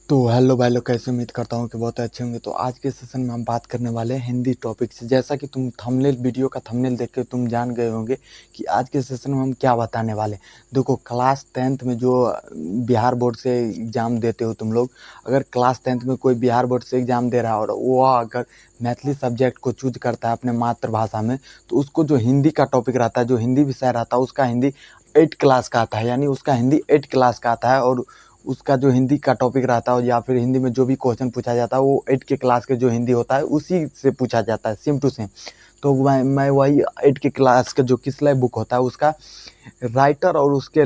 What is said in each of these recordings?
तो हेलो भाई लोग, कैसे उम्मीद करता हूँ कि बहुत अच्छे होंगे। तो आज के सेशन में हम बात करने वाले हैं हिंदी टॉपिक से। जैसा कि तुम थंबनेल वीडियो का थंबनेल देख के तुम जान गए होंगे कि आज के सेशन में हम क्या बताने वाले। देखो, क्लास 10th में जो बिहार बोर्ड से एग्ज़ाम देते हो तुम लोग, अगर क्लास 10th में कोई बिहार बोर्ड से एग्ज़ाम दे रहा है और वो अगर मैथिली सब्जेक्ट को चूज करता है अपने मातृभाषा में, तो उसको जो हिंदी का टॉपिक रहता है, जो हिंदी विषय रहता है, उसका हिंदी 8 क्लास का आता है। यानी उसका हिंदी 8 क्लास का आता है और उसका जो हिंदी का टॉपिक रहता है या फिर हिंदी में जो भी क्वेश्चन पूछा जाता है वो 8 के क्लास के जो हिंदी होता है उसी से पूछा जाता है, सेम टू सेम। तो मैं वही 8 के क्लास का जो किसलय बुक होता है उसका राइटर और उसके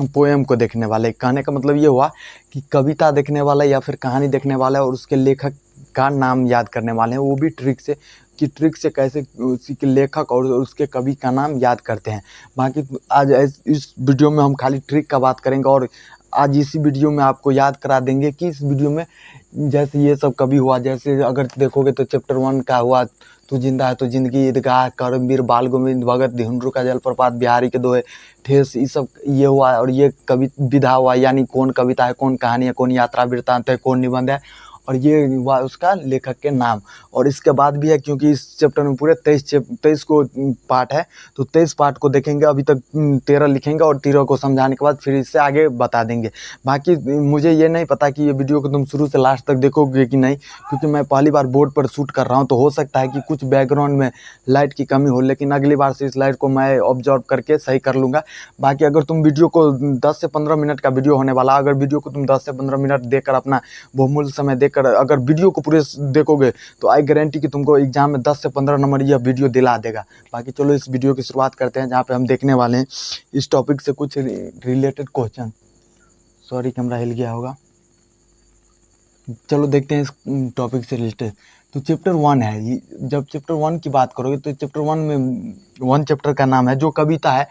पोएम को देखने वाले। कहने का मतलब ये हुआ कि कविता देखने वाला या फिर कहानी देखने वाला और उसके लेखक का नाम याद करने वाले हैं, वो भी ट्रिक से, कि ट्रिक से कैसे उसी के लेखक और उसके कवि का नाम याद करते हैं। बाकी आज इस वीडियो में हम खाली ट्रिक का बात करेंगे और आज इसी वीडियो में आपको याद करा देंगे कि इस वीडियो में जैसे ये सब कभी हुआ, जैसे अगर देखोगे तो चैप्टर 1 का हुआ तू जिंदा है तो जिंदगी, ईदगाह, करमवीर, बाल गोविंद, भगत, धिंडू का जलप्रपात, बिहारी के दोहे, ठेस, ये सब ये हुआ। और ये कवि विधा हुआ, यानी कौन कविता है, कौन कहानी है, कौन यात्रा वृत्तांत है, कौन निबंध है, और ये हुआ उसका लेखक के नाम। और इसके बाद भी है, क्योंकि इस चैप्टर में पूरे 23 को पार्ट है, तो 23 पार्ट को देखेंगे। अभी तक 13 लिखेंगे और 13 को समझाने के बाद फिर इससे आगे बता देंगे। बाकी मुझे ये नहीं पता कि ये वीडियो को तुम शुरू से लास्ट तक देखोगे कि नहीं, क्योंकि मैं पहली बार बोर्ड पर शूट कर रहा हूँ, तो हो सकता है कि कुछ बैकग्राउंड में लाइट की कमी हो, लेकिन अगली बार से इस लाइट को मैं ऑब्जर्व करके सही कर लूँगा। बाकी अगर तुम वीडियो को 10 से 15 मिनट का वीडियो होने वाला, अगर वीडियो को तुम 10 से 15 मिनट देकर अपना बहुमूल्य समय देकर अगर वीडियो को पूरे देखोगे तो आई गारंटी कि तुमको एग्जाम में 10 से 15 नंबर यह वीडियो दिला देगा। बाकी चलो इस वीडियो की शुरुआत करते हैं, जहाँ पे हम देखने वाले हैं इस टॉपिक से कुछ रिलेटेड क्वेश्चन। सॉरी, कैमरा हिल गया होगा। चलो देखते हैं इस टॉपिक से रिलेटेड। तो चैप्टर 1 है। जब चैप्टर 1 की बात करोगे तो चैप्टर 1 में 1 चैप्टर का नाम है जो कविता है,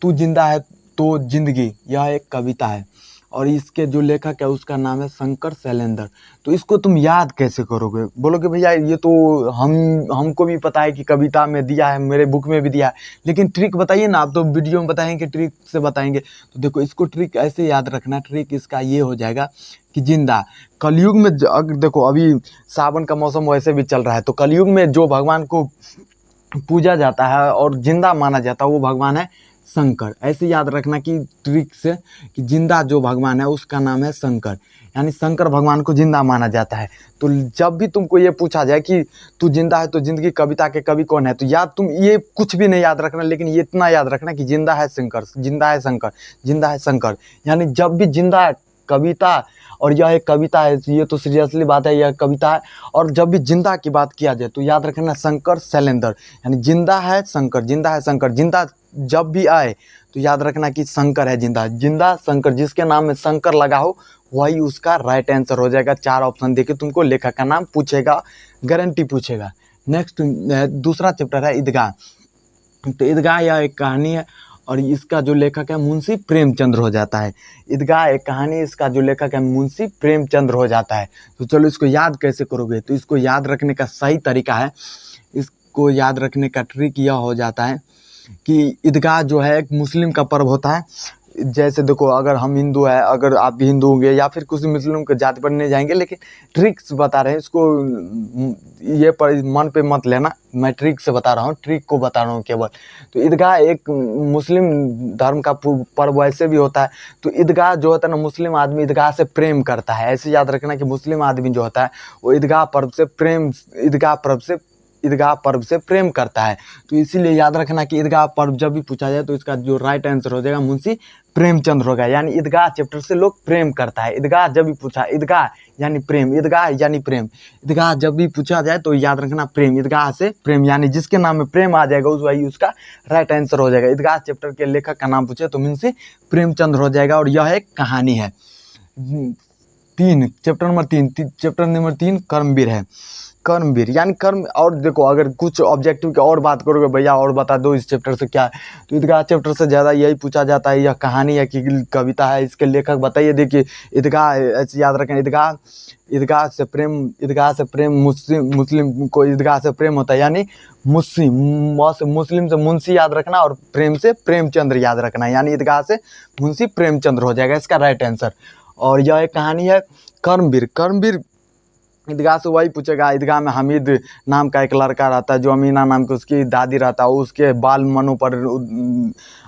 तू जिंदा है तो जिंदगी। यह एक कविता है और इसके जो लेखक है उसका नाम है शंकर शैलेंद्र। तो इसको तुम याद कैसे करोगे? बोलोगे भैया ये तो हमको भी पता है कि कविता में दिया है, मेरे बुक में भी दिया है, लेकिन ट्रिक बताइए ना। आप तो वीडियो में बताएंगे, ट्रिक से बताएंगे। तो देखो, इसको ट्रिक ऐसे याद रखना। ट्रिक इसका ये हो जाएगा कि जिंदा, कलयुग में अगर देखो अभी सावन का मौसम वैसे भी चल रहा है, तो कलयुग में जो भगवान को पूजा जाता है और जिंदा माना जाता है वो भगवान है शंकर। ऐसे याद रखना कि ट्रिक से कि जिंदा जो भगवान है उसका नाम है शंकर, यानी शंकर भगवान को जिंदा माना जाता है। तो जब भी तुमको ये पूछा जाए कि तू जिंदा है तो जिंदगी कविता के कवि कौन है, तो याद तुम ये कुछ भी नहीं याद रखना, लेकिन ये इतना याद रखना कि जिंदा है शंकर, जिंदा है शंकर, जिंदा है शंकर। यानी जब भी जिंदा है कविता, और यह एक कविता है, ये तो सीरियसली बात है, यह कविता है। और जब भी जिंदा की बात किया जाए तो याद रखना शंकर शैलेंद्र, यानी जिंदा है शंकर, जिंदा है शंकर। जिंदा जब भी आए तो याद रखना कि शंकर है जिंदा, जिंदा शंकर। जिसके नाम में शंकर लगा हो वही उसका राइट आंसर हो जाएगा। 4 ऑप्शन देके तुमको लेखक का नाम पूछेगा, गारंटी पूछेगा। नेक्स्ट दूसरा चैप्टर है ईदगाह। तो ईदगाह यह एक कहानी है और इसका जो लेखक है मुंशी प्रेमचंद्र हो जाता है। ईदगाह एक कहानी, इसका जो लेखक है मुंशी प्रेमचंद्र हो जाता है। तो चलो इसको याद कैसे करोगे? तो इसको याद रखने का सही तरीका है, इसको याद रखने का ट्रिक यह हो जाता है कि ईदगाह जो है एक मुस्लिम का पर्व होता है। जैसे देखो, अगर हम हिंदू है, अगर आप भी हिंदू होंगे या फिर कुछ मुस्लिम के जाति पर नहीं जाएंगे, लेकिन ट्रिक्स बता रहे हैं इसको, ये पर मन पे मत लेना, मैं ट्रिक से बता रहा हूँ, ट्रिक को बता रहा हूँ केवल। तो ईदगाह एक मुस्लिम धर्म का पर्व वैसे भी होता है। तो ईदगाह जो होता है ना, मुस्लिम आदमी ईदगाह से प्रेम करता है। ऐसे याद रखना कि मुस्लिम आदमी जो होता है वो ईदगाह पर्व से प्रेम, ईदगाह पर्व से प्रेम करता है। तो इसीलिए याद रखना कि ईदगाह पर्व जब भी पूछा जाए तो इसका जो राइट आंसर हो जाएगा मुंशी प्रेमचंद्र होगा। यानी ईदगाह चैप्टर से लोग प्रेम करता है। ईदगाह जब भी पूछा, ईदगाह यानी प्रेम, ईदगाह यानी प्रेम, ईदगाह जब भी पूछा जाए तो याद रखना प्रेम, ईदगाह से प्रेम, यानी जिसके नाम में प्रेम आ जाएगा उस वही उसका राइट आंसर हो जाएगा। ईदगाह चैप्टर के लेखक का नाम पूछे तो मुंशी प्रेमचंद्र हो जाएगा। और यह एक कहानी है। चैप्टर नंबर 3 कर्मवीर है। कर्मवीर यानी कर्म। और देखो, अगर कुछ ऑब्जेक्टिव की और बात करोगे भैया और बता दो इस चैप्टर से क्या है, तो ईदगाह चैप्टर से ज़्यादा यही पूछा जाता है, यह कहानी है कि कविता है, इसके लेखक बताइए। देखिए, ईदगाह ऐसे याद रखें, ईदगाह से प्रेम मुस्लिम को ईदगाह से प्रेम होता है, यानी मुस्लिम से मुंशी याद रखना और प्रेम से प्रेमचंद्र याद रखना, यानी ईदगाह से मुंशी प्रेमचंद्र हो जाएगा इसका राइट आंसर। और यह एक कहानी है कर्मवीर। कर्मवीर ईदगाह से वही पूछेगा। ईदगाह में हामिद नाम का एक लड़का रहता है, जो अमीना नाम की उसकी दादी रहता है। उसके बाल मनों पर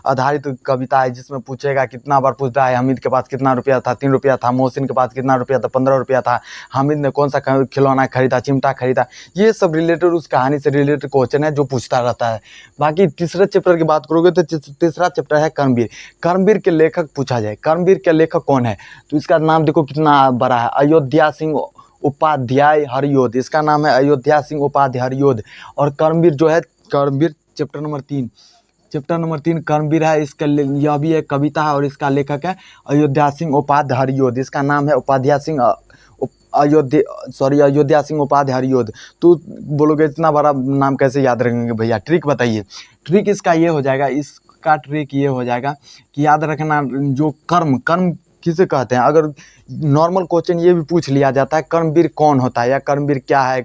आधारित कविता है, जिसमें पूछेगा कितना बार पूछता है हामिद के पास कितना रुपया था, 3 रुपया था। मोहसिन के पास कितना रुपया था, 15 रुपया था। हामिद ने कौन सा खिलौना खरीदा, चिमटा खरीदा। ये सब रिलेटेड उस कहानी से रिलेटेड क्वेश्चन है जो पूछता रहता है। बाकी तीसरे चैप्टर की बात करोगे तो तीसरा चैप्टर है कर्मवीर। कर्मवीर के लेखक पूछा जाए, कर्मवीर के लेखक कौन है, तो इसका नाम देखो कितना बड़ा है, अयोध्या सिंह उपाध्याय हरियोध। इसका नाम है अयोध्या सिंह उपाध्याय हरियोध। और कर्मवीर जो है, कर्मवीर चैप्टर नंबर 3 कर्मवीर है। इसका यह भी एक कविता है और इसका लेखक है अयोध्या सिंह उपाध्याय हरियोध। इसका नाम है अयोध्या सिंह उपाध्याय हरियोध। तो बोलोगे इतना बड़ा नाम कैसे याद रखेंगे भैया, ट्रिक बताइए। ट्रिक इसका ये हो जाएगा, इसका ट्रिक ये हो जाएगा कि याद रखना जो कर्म किसे कहते हैं। अगर नॉर्मल क्वेश्चन ये भी पूछ लिया जाता है कर्मवीर कौन होता है या कर्मवीर क्या है,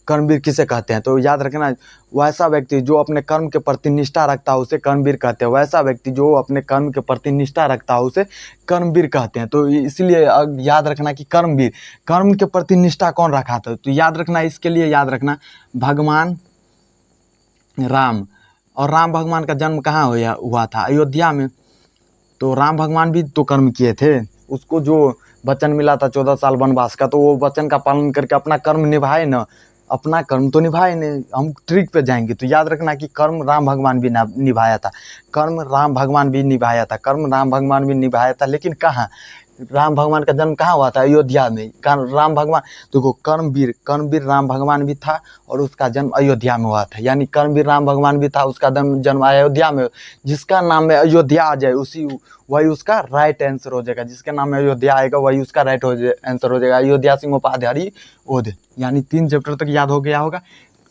कर्मवीर किसे कहते हैं, तो याद रखना वैसा व्यक्ति जो अपने कर्म के प्रति निष्ठा रखता है उसे कर्मवीर कहते हैं। वैसा व्यक्ति जो अपने कर्म के प्रति निष्ठा रखता है उसे कर्मवीर कहते हैं। तो इसलिए याद रखना कि कर्मवीर, कर्म के प्रति निष्ठा कौन रखा था, तो याद रखना, इसके लिए याद रखना भगवान राम। और राम भगवान का जन्म कहाँ हुआ था, अयोध्या में। तो राम भगवान भी तो कर्म किए थे, उसको जो वचन मिला था 14 साल वनवास का, तो वो वचन का पालन करके अपना कर्म निभाए ना, अपना कर्म तो निभाए नहीं। हम ट्रिक पे जाएंगे तो याद रखना कि कर्म राम भगवान भी निभाया था, कर्म राम भगवान भी निभाया था, कर्म राम भगवान भी निभाया था। लेकिन कहाँ, राम भगवान का जन्म कहाँ हुआ था, अयोध्या में। राम भगवान देखो, कर्मवीर राम भगवान भी था और उसका जन्म अयोध्या में हुआ था। यानी कर्मवीर राम भगवान भी था, उसका जन्म अयोध्या में। जिसका नाम में अयोध्या आ जाए वही उसका राइट आंसर हो जाएगा। जिसके नाम में अयोध्या आएगा वही उसका राइट आंसर हो जाएगा। अयोध्या सिंह उपाध्याय हरियोध। यानी 3 चैप्टर तक याद हो गया होगा।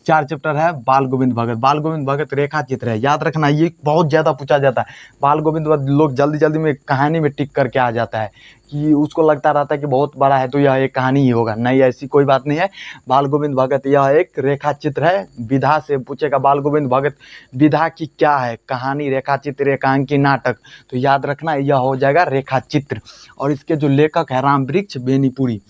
4 चैप्टर है बाल गोविंद भगत। बाल गोविंद भगत रेखा चित्र है, याद रखना, ये बहुत ज़्यादा पूछा जाता है। बाल गोविंद भगत लोग जल्दी जल्दी में कहानी में टिक करके आ जाता है कि उसको लगता रहता है कि बहुत बड़ा है तो यह एक कहानी ही होगा। नहीं, ऐसी कोई बात नहीं है। बाल गोविंद भगत यह एक रेखा चित्र है। विधा से पूछेगा बाल गोविंद भगत विधा की क्या है, कहानी, रेखा चित्र, एकांकी, नाटक। तो याद रखना यह हो जाएगा रेखा चित्र। और इसके जो लेखक है रामवृक्ष बेनीपुरी।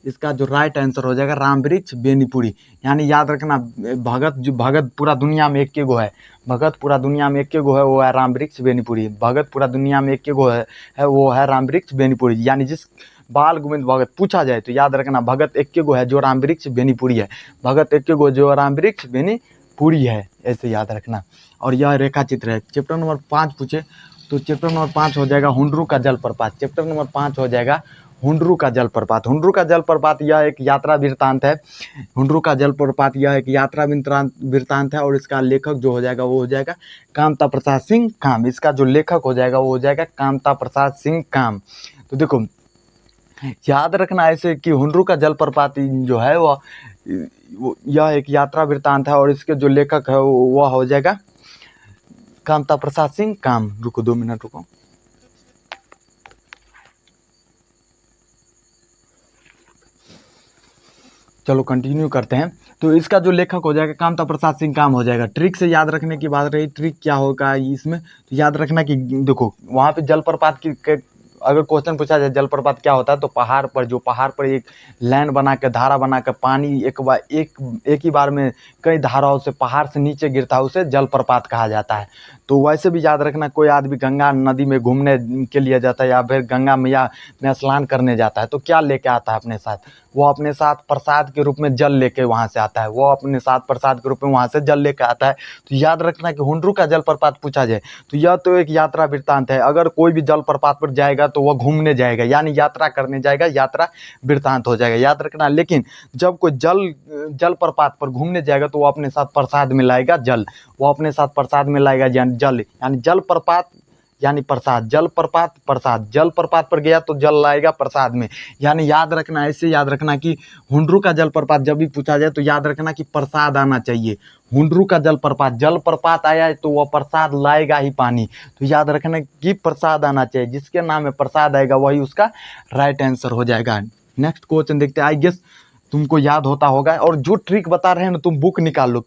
इसका जो राइट आंसर हो जाएगा रामवृक्ष बेनीपुरी। यानी याद रखना भगत पूरा दुनिया में एक गो है, भगत पूरा दुनिया में एक गो है, वो है रामवृक्ष बेनीपुरी। भगत पूरा दुनिया में एक गो है वो है रामवृक्ष बेनीपुरी। यानी जिस बाल गोविंद भगत पूछा जाए तो याद रखना भगत एक गो है जो रामवृक्ष बेनीपुरी है, भगत एक गो जो रामवृक्ष बेनीपुरी है, ऐसे याद रखना। और यह रेखा चित्र है। चैप्टर नंबर 5 पूछे तो चैप्टर नंबर 5 हो जाएगा हुंडरू का जलप्रपात। चैप्टर नंबर 5 हो जाएगा हुंडरू का जलप्रपात। हुंडरू का जलप्रपात यह एक यात्रा वृत्तांत है। हुंडरू का जलप्रपात यह एक यात्रा वृत्तांत है और इसका लेखक जो हो जाएगा वो हो जाएगा कामता प्रसाद सिंह काम। इसका जो लेखक हो जाएगा वो हो जाएगा कामता प्रसाद सिंह काम। तो देखो याद रखना ऐसे कि हुंडरू का जलप्रपात जो है वो यह एक यात्रा वृत्तांत है और इसके जो लेखक है वह हो जाएगा कामता प्रसाद सिंह काम। रुको 2 मिनट रुको। चलो कंटिन्यू करते हैं। तो इसका जो लेखक हो जाएगा कामता प्रसाद सिंह काम हो जाएगा। ट्रिक से याद रखने की बात रही, ट्रिक क्या होगा इसमें, तो याद रखना कि देखो वहाँ पे जलप्रपात की अगर क्वेश्चन पूछा जाए जलप्रपात क्या होता है, तो पहाड़ पर एक लाइन बना के धारा बना के पानी एक ही बार में कई धाराओं से पहाड़ से नीचे गिरता है, उसे जलप्रपात कहा जाता है। तो वैसे भी याद रखना, कोई आदमी गंगा नदी में घूमने के लिए जाता है या फिर गंगा मैया में स्नान करने जाता है तो क्या लेके आता है अपने साथ, वो अपने साथ प्रसाद के रूप में जल लेके वहाँ से आता है, वो अपने साथ प्रसाद के रूप में वहाँ से जल लेके आता है। तो याद रखना कि हुंडरू का जलप्रपात पूछा जाए तो यह तो एक यात्रा वृत्तांत है। अगर कोई भी जलप्रपात पर जाएगा तो वह घूमने जाएगा, यानी यात्रा करने जाएगा, यात्रा वृत्तांत हो जाएगा, याद रखना। लेकिन जब कोई जलप्रपात पर घूमने जाएगा तो वो अपने साथ प्रसाद में लाएगा जल, वो अपने साथ प्रसाद में लाएगा जल, यानी जलप्रपात यानी प्रसाद, जलप्रपात प्रसाद, जलप्रपात पर गया तो जल लाएगा प्रसाद में। यानी याद रखना, ऐसे याद रखना कि हुंडरू का जलप्रपात जब भी पूछा जाए तो याद रखना कि प्रसाद आना चाहिए। हुंडरू का जलप्रपात आया है तो वह प्रसाद लाएगा ही पानी, तो याद रखना कि प्रसाद आना चाहिए। जिसके नाम में प्रसाद आएगा वही उसका राइट आंसर हो जाएगा। नेक्स्ट क्वेश्चन देखते हैं। आई गेस तुमको याद होता होगा। और जो ट्रिक बता रहे हैं ना, तुम बुक निकाल लो,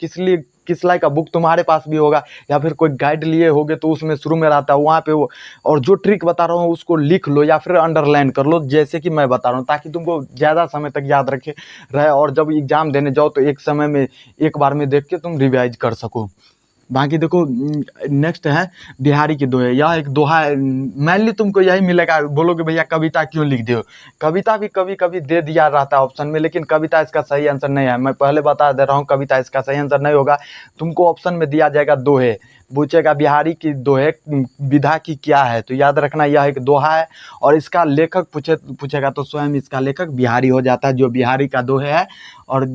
किस लाइक का बुक तुम्हारे पास भी होगा या फिर कोई गाइड लिए होगे तो उसमें शुरू में रहता है वहाँ पे वो, और जो ट्रिक बता रहा हूँ उसको लिख लो या फिर अंडरलाइन कर लो जैसे कि मैं बता रहा हूँ, ताकि तुमको ज़्यादा समय तक याद रखे रहे और जब एग्ज़ाम देने जाओ तो एक समय में एक बार में देख के तुम रिवाइज कर सको। बाकी देखो, नेक्स्ट है बिहारी के दोहे। यह एक दोहा है, मेनली तुमको यही मिलेगा। बोलोगे भैया कविता क्यों लिख दे हो, कविता भी कभी कभी दे दिया रहता है ऑप्शन में, लेकिन कविता इसका सही आंसर नहीं है। मैं पहले बता दे रहा हूँ, कविता इसका सही आंसर नहीं होगा। तुमको ऑप्शन में दिया जाएगा दोहे, पूछेगा बिहारी की दोहे विधा की क्या है, तो याद रखना यह एक दोहा है। और इसका लेखक पूछेगा तो स्वयं इसका लेखक बिहारी हो जाता है, जो बिहारी का दोहे है। और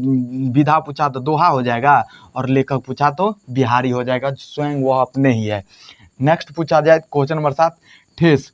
विधा पूछा तो दोहा हो जाएगा, और लेखक पूछा तो बिहारी हो जाएगा, स्वयं वह अपने ही है। नेक्स्ट पूछा जाए क्वेश्चन नंबर 7, ठेस।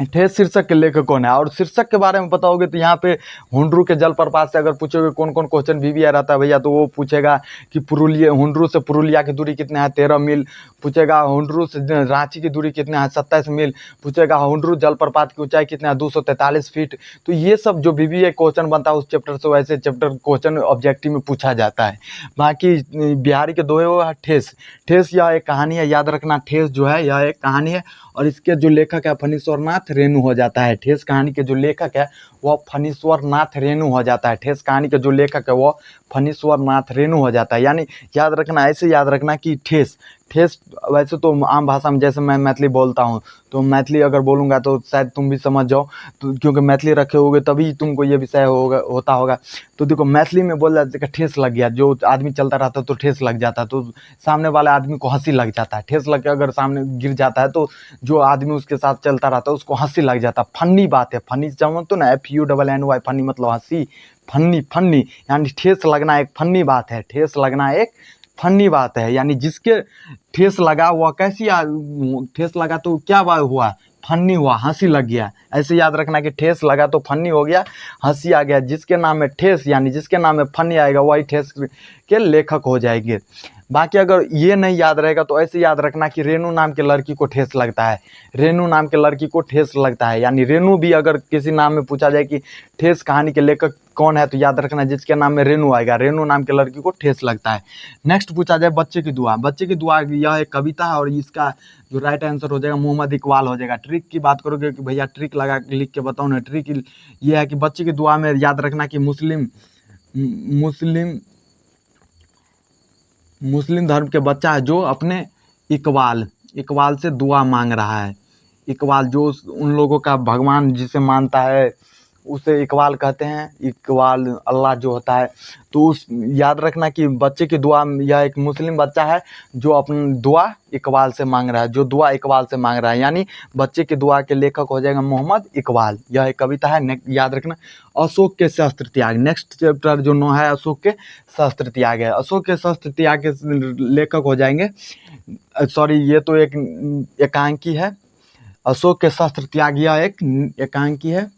ठेस शीर्षक के लेखक कौन है? और शीर्षक के बारे में बताओगे तो यहाँ पे हुंड्रू के जलप्रपात से अगर पूछोगे कौन कौन क्वेश्चन भी आ रहता है भैया, तो वो पूछेगा कि हुंड्रू से पुरुलिया की दूरी कितना है, 13 मील। पूछेगा हुंड्रू से रांची की दूरी कितना है, 27 मील। पूछेगा हुंड्रू जलप्रपात की ऊंचाई कितना है, 243 फीट। तो ये सब जो भी क्वेश्चन बनता है उस चैप्टर से, वैसे चैप्टर क्वेश्चन ऑब्जेक्टिव में पूछा जाता है। बाकी बिहारी के दोहे वो है ठेस। ठेस यह एक कहानी है, याद रखना, ठेस जो है यह एक कहानी है, और इसके जो लेखक है फणीश्वर नाथ रेणु हो जाता है। ठेस कहानी के जो लेखक है वह फणीश्वर नाथ रेणु हो जाता है। ठेस कहानी के जो लेखक है वह फणीश्वर नाथ रेणु हो जाता है। यानी याद रखना, ऐसे याद रखना कि ठेस ठेस वैसे तो आम भाषा में, जैसे मैं मैथिली बोलता हूँ तो मैथिली अगर बोलूँगा तो शायद तुम भी समझ जाओ, तो क्योंकि मैथिली रखे होगे तभी तुमको ये विषय होता होगा। तो देखो, मैथिली में बोल जाता है ठेस लग गया, जो आदमी चलता रहता है तो ठेस लग जाता है, तो सामने वाले आदमी को हंसी लग जाता है। ठेस लग के अगर सामने गिर जाता है तो जो आदमी उसके साथ चलता रहता है उसको हंसी लग जाता है। फन्नी बात है, फन्नी जब तो ना, FUNNY, फन्नी मतलब हंसी, फन्नी यानी ठेस लगना एक फन्नी बात है। ठेस लगना एक फन्नी बात है, यानी जिसके ठेस लगा वह कैसी ठेस लगा तो क्या हुआ, फन्नी हुआ, हंसी लग गया। ऐसे याद रखना कि ठेस लगा तो फन्नी हो गया, हंसी आ गया। जिसके नाम में ठेस यानी जिसके नाम में फन्नी आएगा वही ठेस के लेखक हो जाएंगे। बाकी अगर ये नहीं याद रहेगा तो ऐसे याद रखना कि रेणु नाम के लड़की को ठेस लगता है। रेणु नाम के लड़की को ठेस लगता है, यानी रेणु भी अगर किसी नाम में पूछा जाए कि ठेस कहानी के लेखक कौन है, तो याद रखना जिसके नाम में रेणु आएगा, रेणु नाम के लड़की को ठेस लगता है। नेक्स्ट पूछा जाए बच्चे की दुआ। बच्चे की दुआ यह एक कविता है, और इसका जो राइट आंसर हो जाएगा मोहम्मद इकबाल हो जाएगा। ट्रिक की बात करोगे कि भैया ट्रिक लगा लिख के बताओ ना, ट्रिक ये है कि बच्चे की दुआ में याद रखना कि मुस्लिम धर्म के बच्चा है जो अपने इकबाल से दुआ मांग रहा है। इकबाल जो उन लोगों का भगवान जिसे मानता है उसे इकबाल कहते हैं। इकबाल अल्लाह जो होता है, तो उस याद रखना कि बच्चे की दुआ, यह एक मुस्लिम बच्चा है जो अपनी दुआ इकबाल से मांग रहा है, यानी बच्चे की दुआ के लेखक हो जाएगा मोहम्मद इकबाल। यह एक कविता है। याद रखना अशोक के शस्त्र त्याग। नेक्स्ट चैप्टर जो 9 है अशोक के शस्त्र त्याग है। अशोक के शस्त्र त्याग के लेखक हो जाएंगे, सॉरी ये तो एक एकांकी है। अशोक के शस्त्र त्याग यह एक एकांकी है।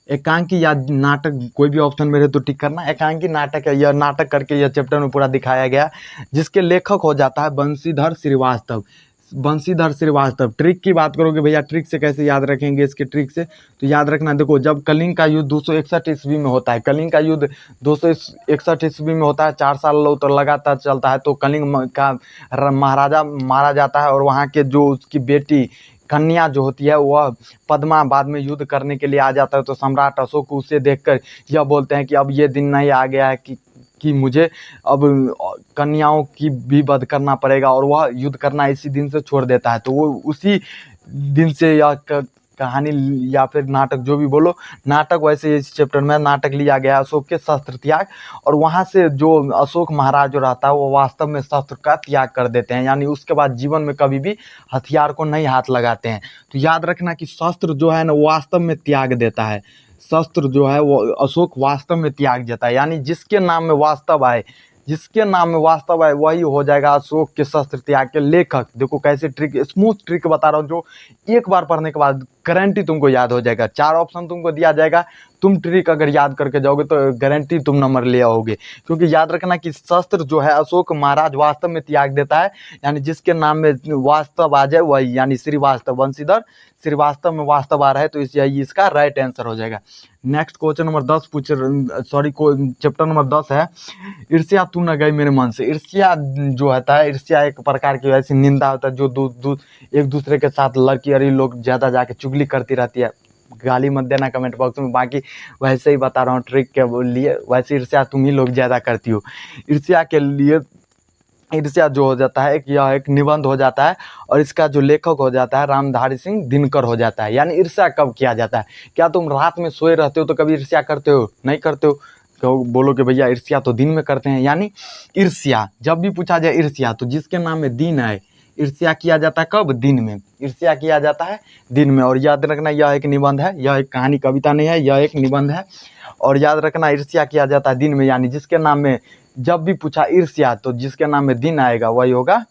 एकांकी या नाटक, कोई भी ऑप्शन में रहे तो टिक करना। एकांकी नाटक है, यह नाटक करके यह चैप्टर में पूरा दिखाया गया, जिसके लेखक हो जाता है बंशीधर श्रीवास्तव। ट्रिक की बात करोगे भैया, ट्रिक से कैसे याद रखेंगे, इसके ट्रिक से तो याद रखना, देखो जब कलिंग का युद्ध 261 ईस्वी में होता है, कलिंग का युद्ध 261 ईस्वी में होता है, 4 साल तो लगातार चलता है, तो कलिंग का महाराजा मारा जाता है, और वहाँ के जो उसकी बेटी कन्या जो होती है वह पद्मा बाद में युद्ध करने के लिए आ जाता है। तो सम्राट अशोक उसे देखकर यह बोलते हैं कि अब ये दिन नहीं आ गया है कि मुझे अब कन्याओं की भी वध करना पड़ेगा, और वह युद्ध करना इसी दिन से छोड़ देता है। तो वो उसी दिन से यह कहानी या फिर नाटक जो भी बोलो, नाटक वैसे इस चैप्टर में नाटक लिया गया है अशोक के शस्त्र त्याग। और वहाँ से जो अशोक महाराज जो रहता है वो वास्तव में शस्त्र का त्याग कर देते हैं, यानी उसके बाद जीवन में कभी भी हथियार को नहीं हाथ लगाते हैं। तो याद रखना कि शस्त्र जो है ना वास्तव में त्याग देता है, शस्त्र जो है वो अशोक वास्तव में त्याग देता है, यानी जिसके नाम में वास्तव आए वही हो जाएगा अशोक के शस्त्र त्याग के लेखक। देखो कैसे ट्रिक, स्मूथ ट्रिक बता रहा हूँ, जो एक बार पढ़ने के बाद गारंटी तुमको याद हो जाएगा। 4 ऑप्शन तुमको दिया जाएगा, तुम ट्रिक अगर याद करके जाओगे तो गारंटी तुम नंबर ले आओगे। क्योंकि याद रखना कि शस्त्र जो है अशोक महाराज वास्तव में त्याग देता है, यानी जिसके नाम में वास्तव आ जाए वही, यानी श्रीवास्तव, वंशीधर श्रीवास्तव में वास्तव आ रहा है, तो यही इसका राइट आंसर हो जाएगा। नेक्स्ट क्वेश्चन नंबर 10 पूछ सॉरी चैप्टर नंबर 10 है, ईर्ष्या तू न गई मेरे मन से। ईर्ष्या जो होता है, ईर्ष्या एक प्रकार की ऐसी निंदा होता है जो एक दूसरे के साथ लड़की और लोग ज़्यादा जाके चुगली करती रहती है। गाली मत देना कमेंट बॉक्स में, बाकी वैसे ही बता रहा हूँ ट्रिक के लिए। वैसे ईर्ष्या तुम ही लोग ज़्यादा करती हो। ईर्ष्या के लिए, ईर्ष्या जो हो जाता है कि यह एक निबंध हो जाता है और इसका जो लेखक हो जाता है रामधारी सिंह दिनकर हो जाता है। यानी ईर्ष्या कब किया जाता है? क्या तुम रात में सोए रहते हो तो कभी ईर्ष्या करते हो? नहीं करते हो। तो बोलो कि भैया ईर्ष्या तो दिन में करते हैं। यानी ईर्ष्या जब भी पूछा जाए ईर्ष्या, तो जिसके नाम में दिन है, ईर्ष्या किया जाता है कब? दिन में। ईर्ष्या किया जाता है दिन में। और याद रखना यह एक निबंध है, यह एक कहानी कविता नहीं है, यह एक निबंध है। और याद रखना ईर्ष्या किया जाता है दिन में, यानी जिसके नाम में जब भी पूछा ईर्ष्या तो जिसके नाम में दिन आएगा वही होगा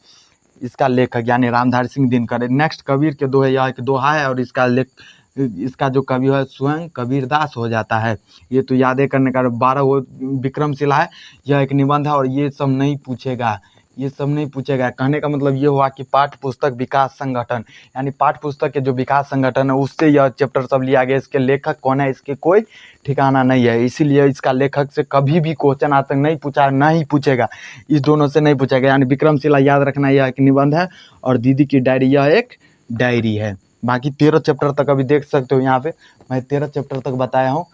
इसका लेखक, यानी रामधारी सिंह दिनकर। नेक्स्ट कबीर के दोहे, यह एक दोहा है और इसका जो कवि है स्वयं कबीरदास हो जाता है। ये तो यादें करने का। 12 वो विक्रमशिला है, यह एक निबंध है और ये सब नहीं पूछेगा, ये सब नहीं पूछेगा। कहने का मतलब ये हुआ कि पाठ्य पुस्तक विकास संगठन, यानी पाठ्य पुस्तक के जो विकास संगठन है उससे यह चैप्टर सब लिया गया। इसके लेखक कौन है इसके कोई ठिकाना नहीं है, इसीलिए इसका लेखक से कभी भी क्वेश्चन आज तक नहीं पूछा, नहीं पूछेगा, इस दोनों से नहीं पूछेगा। यानी विक्रमशिला याद रखना यह एक निबंध है और दीदी की डायरी यह एक डायरी है। बाकी 13 चैप्टर तक अभी देख सकते हो, यहाँ पे मैं 13 चैप्टर तक बताया हूँ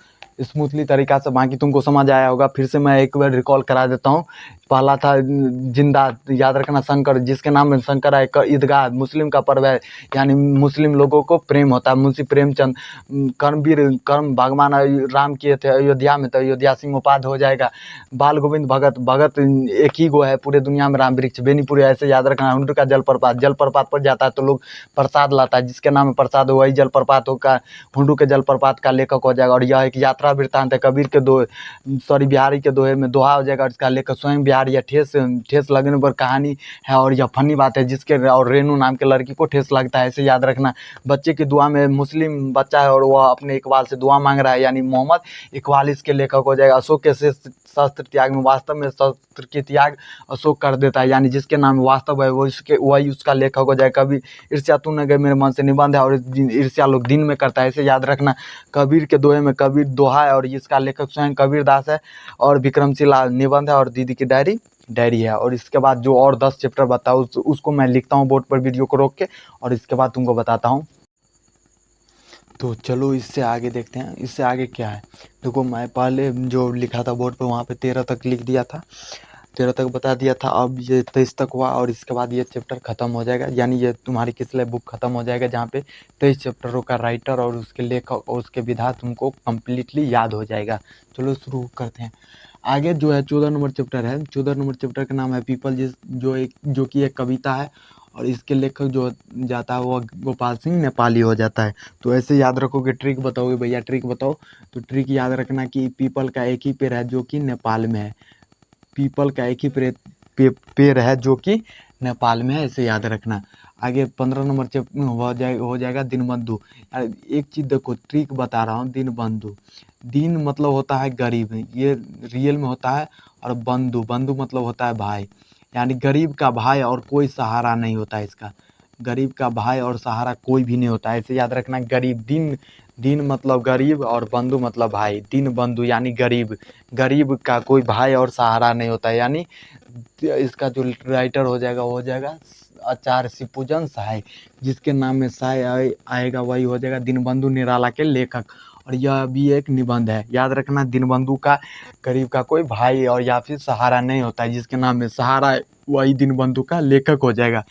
स्मूथली तरीका से। बाकी तुमको समझ आया होगा। फिर से मैं एक बार रिकॉल करा देता हूँ। पहला था जिंदा, याद रखना शंकर, जिसके नाम में शंकर है। ईदगाह मुस्लिम का पर्व है, यानी मुस्लिम लोगों को प्रेम होता है। मुंशी प्रेमचंद, कर्मवीर, कर्म भगवान राम किए थे अयोध्या में, तो अयोध्या सिंह उपाधि हो जाएगा। बाल गोविंद भगत, भगत एक ही गो है पूरे दुनिया में, राम वृक्ष बेनीपुरी। ऐसे याद रखना। हुंडू का जलप्रपात, जलप्रपात पर जाता है तो लोग प्रसाद लाता है, जिसके नाम में प्रसाद हो वही जलप्रपात होगा। हुंडू के जलप्रपात का लेखक हो जाएगा। और यह एक यात्रा वृत्तांत है। कबीर के बिहारी के दोहे में दोहा हो जाएगा और इसका लेखक स्वयं बिहारी है। ठेस लगने पर कहानी है और यह फनी बात है, जिसके और रेनू नाम के लड़की को ठेस लगता है। ऐसे याद रखना। बच्चे की दुआ में, मुस्लिम बच्चा है और वह अपने इकबाल से दुआ मांग रहा है, यानी मोहम्मद इकबाल इसके लेखक हो जाएगा। अशोक के शस्त्र त्याग में, वास्तव में शस्त्र की त्याग अशोक कर देता है, यानी जिसके नाम वास्तव है वही उसका लेखक हो जाएगा। कभी ईर्ष्या तू न गई मेरे मन से निबंध है और ईर्ष्या लोग दिन में करता है। ऐसे याद रखना। कबीर के दोहे में कबीर दोहा है और इसका लेखक स्वयं कबीरदास है। और विक्रमशिला निबंध है और दीदी की डायरी है। और इसके बाद जो और 10 चैप्टर बताओ उसको मैं लिखता हूँ बोर्ड पर वीडियो को रोक के, और इसके बाद तुमको बताता हूँ। तो चलो इससे आगे देखते हैं। इससे आगे क्या है देखो, मैं पहले जो लिखा था बोर्ड पर वहाँ पे 13 तक लिख दिया था, 13 तक बता दिया था। अब ये 23 तक हुआ और इसके बाद ये चैप्टर ख़त्म हो जाएगा, यानी ये तुम्हारी किसले बुक ख़त्म हो जाएगा, जहाँ पे 23 चैप्टरों का राइटर और उसके लेखक और उसके विधा तुमको कम्प्लीटली याद हो जाएगा। चलो शुरू करते हैं। आगे जो है 14 नंबर चैप्टर है। 14 नंबर चैप्टर का नाम है पीपल, जो कि एक कविता है और इसके लेखक जो जाता है वो गोपाल सिंह नेपाली हो जाता है। तो ऐसे याद रखोगे। ट्रिक बताओगे भैया, ट्रिक बताओ, तो ट्रिक याद रखना कि पीपल का एक ही पेड़ है जो कि नेपाल में है। पीपल का एक ही पेड़ है जो कि नेपाल में है, ऐसे याद रखना। आगे 15 नंबर चैप्टर हो जाएगा दीनबंधु। एक चीज़ देखो, ट्रिक बता रहा हूँ। दीनबंधु, दीन मतलब होता है गरीब, ये रियल में होता है। और बंधु मतलब होता है भाई, यानी गरीब का भाई और कोई सहारा नहीं होता है इसका। गरीब का भाई और सहारा कोई भी नहीं होता है, ऐसे याद रखना। गरीब, दीन मतलब गरीब और बंधु मतलब भाई। दीनबंधु यानी गरीब का कोई भाई और सहारा नहीं होता है। यानी इसका जो राइटर हो जाएगा वो हो जाएगा आचार्य शिवपूजन सहाय, जिसके नाम में सहाय आएगा वही हो जाएगा दीनबंधु निराला के लेखक। और यह भी एक निबंध है, याद रखना। दीनबंधु का गरीब का कोई भाई और या फिर सहारा नहीं होता है, जिसके नाम में सहारा है वही दीनबंधु का लेखक हो जाएगा।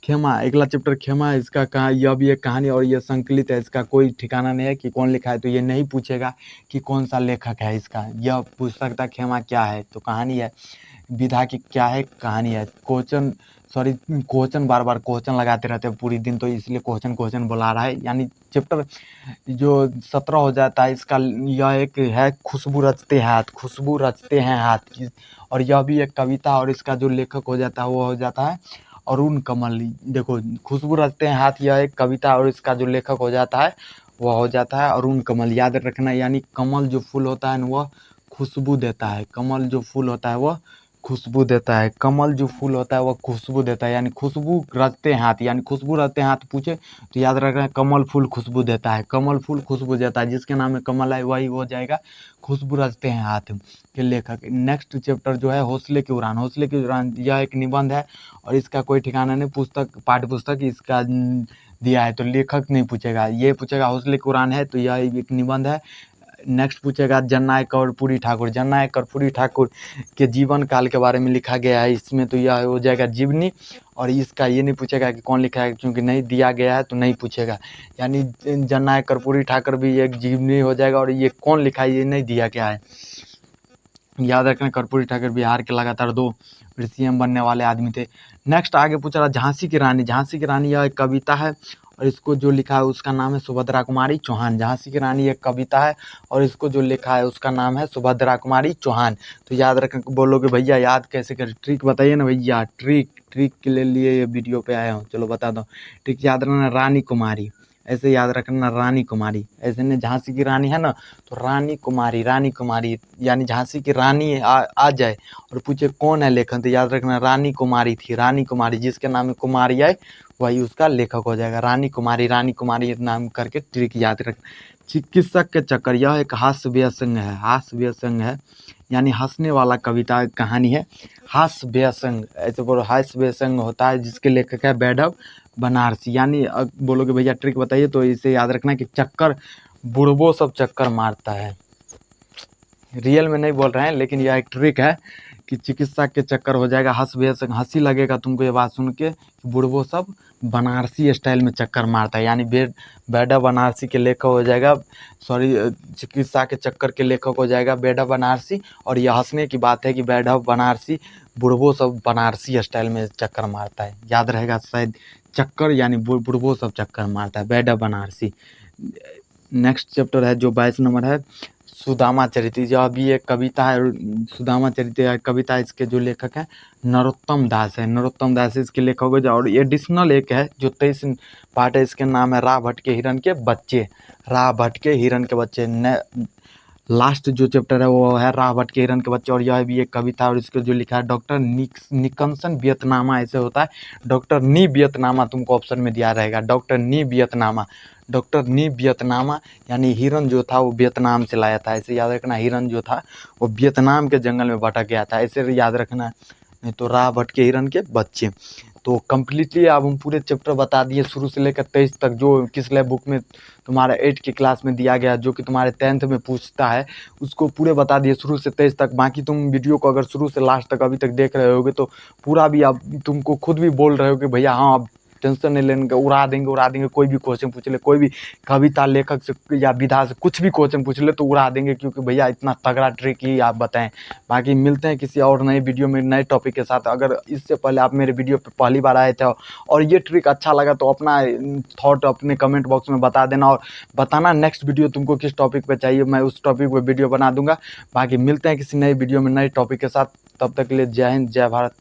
खेमा, अगला चैप्टर खेमा है। इसका कहा, यह भी एक कहानी और यह संकलित है। इसका कोई ठिकाना नहीं है कि कौन लिखा है, तो ये नहीं पूछेगा कि कौन सा लेखक है इसका। यह पूछ सकता खेमा क्या है, तो कहानी है। विधा की क्या है, कहानी है। क्वेश्चन बार बार क्वेश्चन लगाते रहते हैं पूरी दिन, तो इसलिए क्वेश्चन बुला रहा है। यानी चैप्टर जो 17 हो जाता है इसका, यह एक है खुशबू रचते हैं हाथ की। और यह भी एक कविता और इसका जो लेखक हो जाता है वो हो जाता है अरुण कमल। देखो, खुशबू रचते हैं हाथ, यह एक कविता और इसका जो लेखक हो जाता है वह हो जाता है अरुण कमल, याद रखना। यानी कमल जो फूल होता है ना वह खुशबू देता है, कमल जो फूल होता है वह खुशबू देता है, कमल जो फूल होता है वह खुशबू देता है, यानी खुशबू रखते हैं हाथ, यानी खुशबू रहते हैं हाथ पूछे तो याद रखना कमल फूल खुशबू देता है, कमल फूल खुशबू देता है, जिसके नाम में कमल है वही हो जाएगा खुशबू रखते हैं हाथ के लेखक। नेक्स्ट चैप्टर जो है हौसले की उड़ान, हौसले की उड़ान यह एक निबंध है और इसका कोई ठिकाना नहीं, पुस्तक पाठ्य पुस्तक इसका दिया है तो लेखक नहीं पूछेगा, ये पूछेगा हौसले की उड़ान है तो यह एक निबंध है। नेक्स्ट पूछेगा जननायक कर्पूरी ठाकुर, जननायक कर्पूरी ठाकुर के जीवन काल के बारे में लिखा गया है इसमें तो यह हो जाएगा जीवनी। और इसका ये नहीं पूछेगा कि कौन लिखा है, क्योंकि नहीं दिया गया है तो नहीं पूछेगा, यानी जननायक कर्पूरी ठाकुर भी एक जीवनी हो जाएगा और ये कौन लिखा है ये नहीं दिया गया है। याद रखना कर्पूरी ठाकुर बिहार के लगातार 2 सीएम बनने वाले आदमी थे। नेक्स्ट आगे पूछ रहा झांसी की रानी, झांसी की रानी यह एक कविता है और इसको जो लिखा है उसका नाम है सुभद्रा कुमारी चौहान, झांसी की रानी एक कविता है और इसको जो लिखा है उसका नाम है सुभद्रा कुमारी चौहान। तो याद रखना, बोलोगे भैया याद कैसे करें, ट्रिक बताइए ना भैया, ट्रिक के लिए ये वीडियो पे आया हूँ, चलो बता दो। ट्रिक याद रखना रानी कुमारी, ऐसे याद रखना रानी कुमारी, ऐसे नहीं झांसी की रानी है ना तो रानी कुमारी यानी झांसी की रानी आ जाए और पूछे कौन है लेखक तो याद रखना रानी कुमारी थी, रानी कुमारी जिसके नाम में कुमारी आए वही उसका लेखक हो जाएगा, रानी कुमारी नाम करके ट्रिक याद रखना। चिकित्सक के चक्कर यह एक हास्य व्यसंग है यानी हंसने वाला कविता कहानी है, हास्य व्यसंग ऐसे बोलो, हास्य व्यसंग होता है जिसके लेखक है वैभव बनारसी। यानी बोलोगे भैया ट्रिक बताइए तो इसे याद रखना कि चक्कर बुढ़बो सब चक्कर मारता है, रियल में नहीं बोल रहे हैं लेकिन यह एक ट्रिक है कि चिकित्सा के चक्कर हो जाएगा, हंसी लगेगा तुमको ये बात सुन के कि बुढ़बो सब बनारसी स्टाइल में चक्कर मारता है, यानी वैभव बनारसी के लेखक हो जाएगा, सॉरी चिकित्सा के चक्कर के लेखक हो जाएगा वैभव बनारसी। और यह हंसने की बात है कि वैभव बनारसी बुढ़बो सब बनारसी स्टाइल में चक्कर मारता है, याद रहेगा शायद, चक्कर यानी बुढ़बो सब चक्कर मारता है वैभव बनारसी। नेक्स्ट चैप्टर है जो 22 नंबर है सुदामा चरित्र, यह भी एक कविता है, सुदामा चरित्र कविता इसके जो लेखक हैं नरोत्तम दास है, नरोत्तम दास इसके लेखक हो जाए। और एडिशनल एक है जो 23 पार्ट है, इसके नाम है राह भटके हिरन के बच्चे, राह भटके हिरन के बच्चे। लास्ट जो चैप्टर है वो है राह भटके हिरन के बच्चे और यह भी एक कविता और इसको जो लिखा है डॉक्टर निकलसन वियतनामा, ऐसे होता है डॉक्टर नी वियतनामा, तुमको ऑप्शन में दिया रहेगा डॉक्टर नी वियतनामा, यानी हिरन जो था वो वियतनाम से लाया था, ऐसे याद रखना हिरन जो था वो वियतनाम के जंगल में भटक गया था, ऐसे याद रखना। नहीं तो राह भटके हिरन के बच्चे। तो कम्प्लीटली अब हम पूरे चैप्टर बता दिए शुरू से लेकर 23 तक, जो किसलय बुक में तुम्हारा 8 की क्लास में दिया गया, जो कि तुम्हारे 10th में पूछता है उसको पूरे बता दिए शुरू से 23 तक। बाकी तुम वीडियो को अगर शुरू से लास्ट तक अभी तक देख रहे होगे तो पूरा भी अब तुमको खुद भी बोल रहे हो कि भैया हाँ अब टेंशन नहीं लेने, उड़ा देंगे, कोई भी क्वेश्चन पूछ ले, कोई भी कविता लेखक से या विधा से कुछ भी क्वेश्चन पूछ ले तो उड़ा देंगे, क्योंकि भैया इतना तगड़ा ट्रिक ही आप बताएं। बाकी मिलते हैं किसी और नए वीडियो में नए टॉपिक के साथ। अगर इससे पहले आप मेरे वीडियो पे पहली बार आए थे और ये ट्रिक अच्छा लगा तो अपना थॉट अपने कमेंट बॉक्स में बता देना और बताना नेक्स्ट वीडियो तुमको किस टॉपिक पे चाहिए, मैं उस टॉपिक पे वीडियो बना दूंगा। बाकी मिलते हैं किसी नए वीडियो में नए टॉपिक के साथ, तब तक के लिए जय हिंद जय भारत।